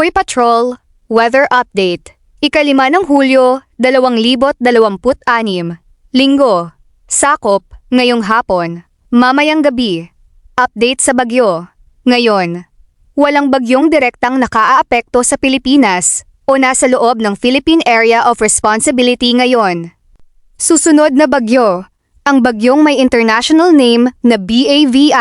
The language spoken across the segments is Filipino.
Koy Patrol, Weather Update. Ika-5 ng Hulyo, 2026. Linggo. Sakop, ngayong hapon. Mamayang gabi. Update sa bagyo. Ngayon, walang bagyong direktang nakaaapekto sa Pilipinas o nasa loob ng Philippine Area of Responsibility ngayon. Susunod na bagyo. Ang bagyong may international name na BAVI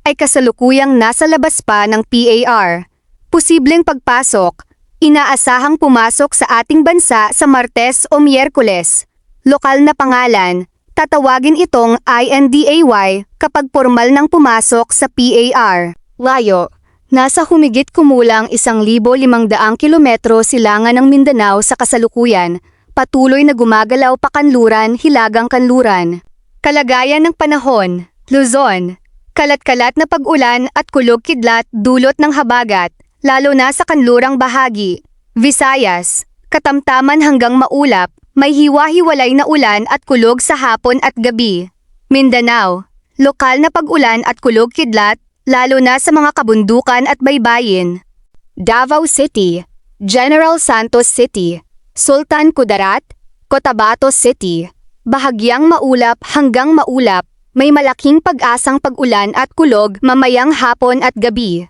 ay kasalukuyang nasa labas pa ng PAR. Posibleng pagpasok, inaasahang pumasok sa ating bansa sa Martes o Miyerkules. Lokal na pangalan, tatawagin itong INDAY kapag formal nang pumasok sa PAR. Layo, nasa humigit kumulang 1,500 kilometro silangan ng Mindanao sa kasalukuyan, patuloy na gumagalaw pa kanluran, hilagang kanluran. Kalagayan ng panahon, Luzon. Kalat-kalat na pag-ulan at kulog-kidlat dulot ng habagat, lalo na sa kanlurang bahagi. Visayas, katamtaman hanggang maulap, may hiwa-hiwalay na ulan at kulog sa hapon at gabi. Mindanao, lokal na pag-ulan at kulog-kidlat, lalo na sa mga kabundukan at baybayin. Davao City, General Santos City, Sultan Kudarat, Cotabato City, bahagyang maulap hanggang maulap, may malaking pag-asang pag-ulan at kulog mamayang hapon at gabi.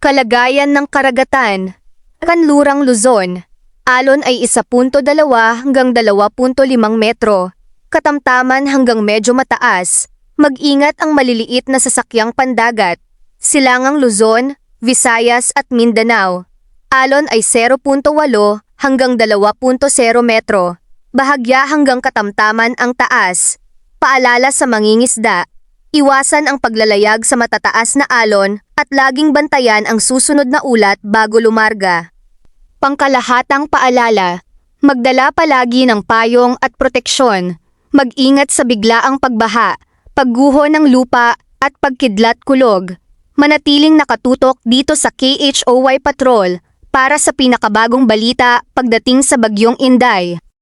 Kalagayan ng karagatan. Kanlurang Luzon. Alon ay 1.2 hanggang 2.5 metro. Katamtaman hanggang medyo mataas. Mag-ingat ang maliliit na sasakyang pandagat. Silangang Luzon, Visayas at Mindanao. Alon ay 0.8 hanggang 2.0 metro. Bahagya hanggang katamtaman ang taas. Paalala sa mangingisda, iwasan ang paglalayag sa matataas na alon at laging bantayan ang susunod na ulat bago lumarga. Pangkalahatang paalala, magdala palagi ng payong at proteksyon, mag-ingat sa biglaang pagbaha, pagguho ng lupa at pagkidlat kulog. Manatiling nakatutok dito sa KHOY Patrol para sa pinakabagong balita pagdating sa Bagyong Inday.